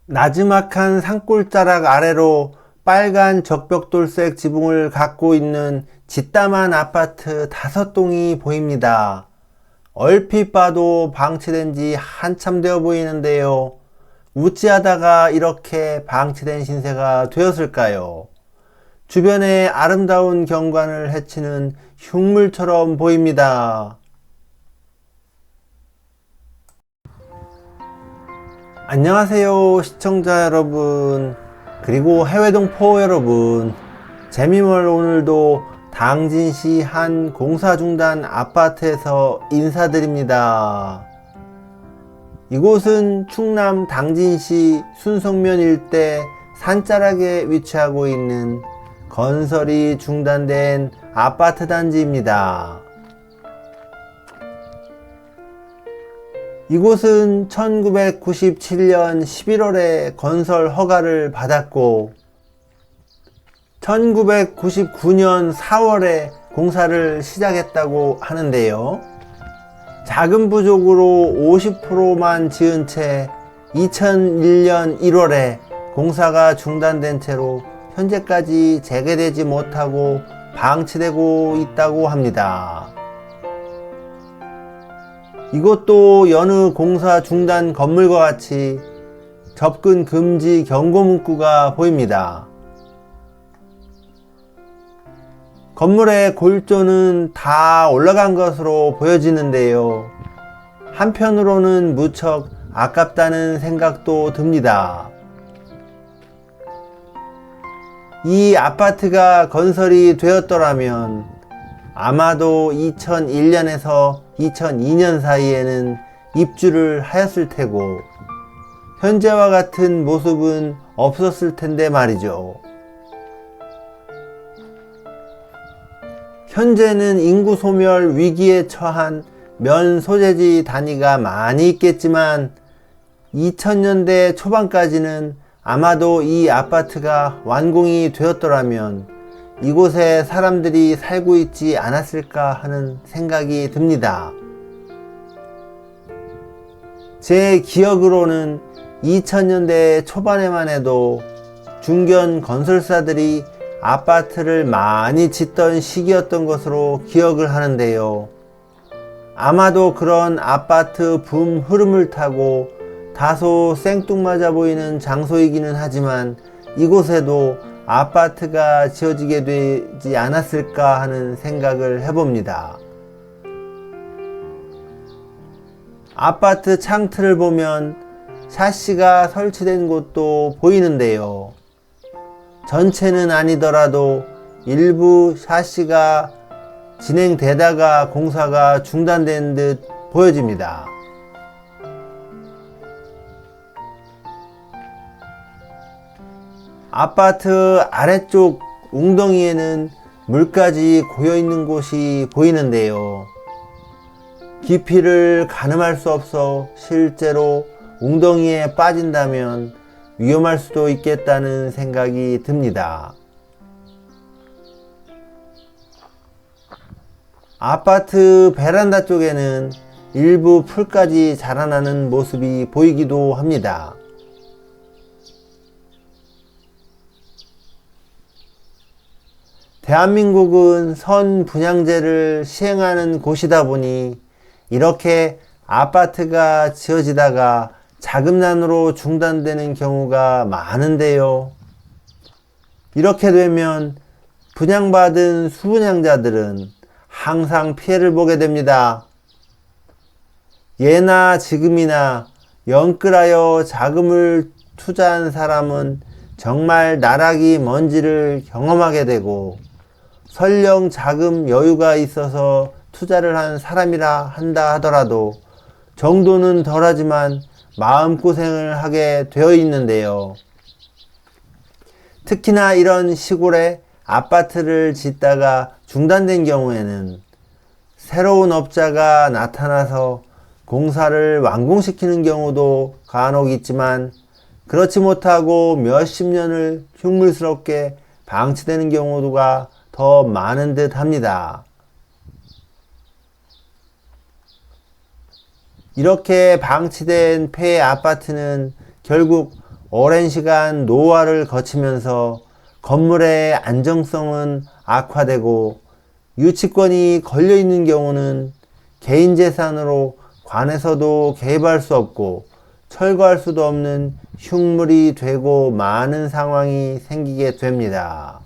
나지막한 산골자락 아래로 빨간 적벽돌색 지붕을 갖고 있는 짓담한 아파트 5동이 보입니다. 얼핏 봐도 방치된 지 한참 되어 보이는데요. 우찌하다가 이렇게 방치된 신세가 되었을까요? 주변의 아름다운 경관을 해치는 흉물처럼 보입니다. 안녕하세요 시청자 여러분, 그리고 해외동포 여러분. 재미멀 오늘도 당진시 한 공사중단 아파트에서 인사드립니다. 이곳은 충남 당진시 순성면 일대 산자락에 위치하고 있는 건설이 중단된 아파트 단지입니다. 이곳은 1997년 11월에 건설 허가를 받았고 1999년 4월에 공사를 시작했다고 하는데요. 자금 부족으로 50%만 지은 채 2001년 1월에 공사가 중단된 채로 현재까지 재개되지 못하고 방치되고 있다고 합니다. 이것도 여느 공사 중단 건물과 같이 접근 금지 경고 문구가 보입니다. 건물의 골조는 다 올라간 것으로 보여지는데요. 한편으로는 무척 아깝다는 생각도 듭니다. 이 아파트가 건설이 되었더라면 아마도 2001년에서 2002년 사이에는 입주를 하였을 테고 현재와 같은 모습은 없었을 텐데 말이죠. 현재는 인구 소멸 위기에 처한 면 소재지 단위가 많이 있겠지만 2000년대 초반까지는 아마도 이 아파트가 완공이 되었더라면 이곳에 사람들이 살고 있지 않았을까 하는 생각이 듭니다. 제 기억으로는 2000년대 초반에만 해도 중견 건설사들이 아파트를 많이 짓던 시기였던 것으로 기억을 하는데요. 아마도 그런 아파트 붐 흐름을 타고 다소 생뚱맞아 보이는 장소이기는 하지만 이곳에도 아파트가 지어지게 되지 않았을까 하는 생각을 해봅니다. 아파트 창틀을 보면 샤시가 설치된 곳도 보이는데요. 전체는 아니더라도 일부 샤시가 진행되다가 공사가 중단된 듯 보여집니다. 아파트 아래쪽 웅덩이에는 물까지 고여있는 곳이 보이는데요. 깊이를 가늠할 수 없어 실제로 웅덩이에 빠진다면 위험할 수도 있겠다는 생각이 듭니다. 아파트 베란다 쪽에는 일부 풀까지 자라나는 모습이 보이기도 합니다. 대한민국은 선분양제를 시행하는 곳이다 보니 이렇게 아파트가 지어지다가 자금난으로 중단되는 경우가 많은데요. 이렇게 되면 분양받은 수분양자들은 항상 피해를 보게 됩니다. 예나 지금이나 영끌하여 자금을 투자한 사람은 정말 나락이 뭔지를 경험하게 되고 설령 자금 여유가 있어서 투자를 한 사람이라 한다 하더라도 정도는 덜하지만 마음고생을 하게 되어 있는데요. 특히나 이런 시골에 아파트를 짓다가 중단된 경우에는 새로운 업자가 나타나서 공사를 완공시키는 경우도 간혹 있지만 그렇지 못하고 몇십 년을 흉물스럽게 방치되는 경우가 더 많은 듯 합니다. 이렇게 방치된 폐 아파트는 결국 오랜 시간 노화를 거치면서 건물의 안정성은 악화되고 유치권이 걸려있는 경우는 개인재산으로 관에서도 개입할 수 없고 철거할 수도 없는 흉물이 되고 많은 상황이 생기게 됩니다.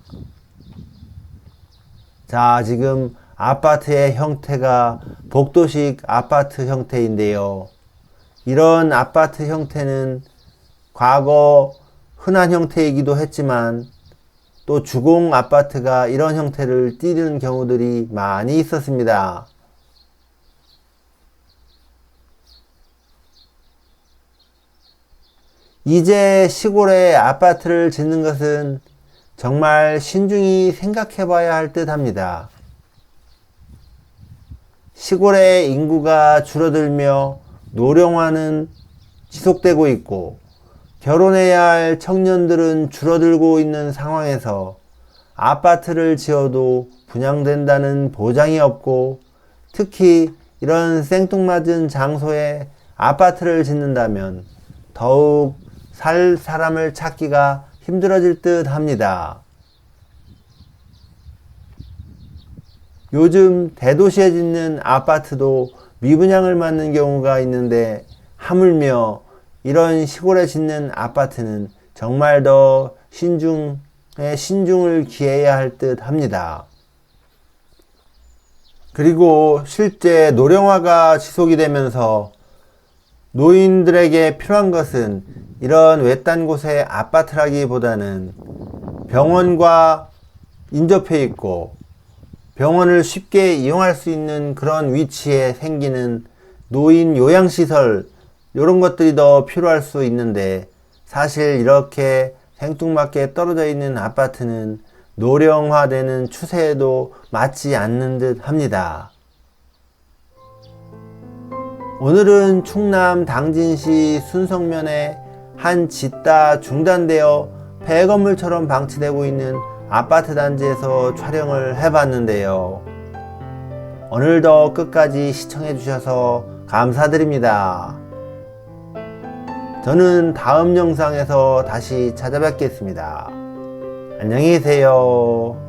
자, 지금 아파트의 형태가 복도식 아파트 형태인데요. 이런 아파트 형태는 과거 흔한 형태이기도 했지만 또 주공 아파트가 이런 형태를 띠는 경우들이 많이 있었습니다. 이제 시골에 아파트를 짓는 것은 정말 신중히 생각해 봐야 할 듯 합니다. 시골의 인구가 줄어들며 노령화는 지속되고 있고 결혼해야 할 청년들은 줄어들고 있는 상황에서 아파트를 지어도 분양된다는 보장이 없고 특히 이런 생뚱맞은 장소에 아파트를 짓는다면 더욱 살 사람을 찾기가 힘들어질 듯 합니다. 요즘 대도시에 짓는 아파트도 미분양을 맞는 경우가 있는데 하물며 이런 시골에 짓는 아파트는 정말 더 신중을 기해야 할 듯 합니다. 그리고 실제 노령화가 지속이 되면서 노인들에게 필요한 것은 이런 외딴 곳의 아파트라기보다는 병원과 인접해 있고 병원을 쉽게 이용할 수 있는 그런 위치에 생기는 노인 요양시설 이런 것들이 더 필요할 수 있는데 사실 이렇게 생뚱맞게 떨어져 있는 아파트는 노령화되는 추세에도 맞지 않는 듯 합니다. 오늘은 충남 당진시 순성면에 한 짓다 중단되어 폐건물처럼 방치되고 있는 아파트 단지에서 촬영을 해봤는데요. 오늘도 끝까지 시청해 주셔서 감사드립니다. 저는 다음 영상에서 다시 찾아뵙겠습니다. 안녕히 계세요.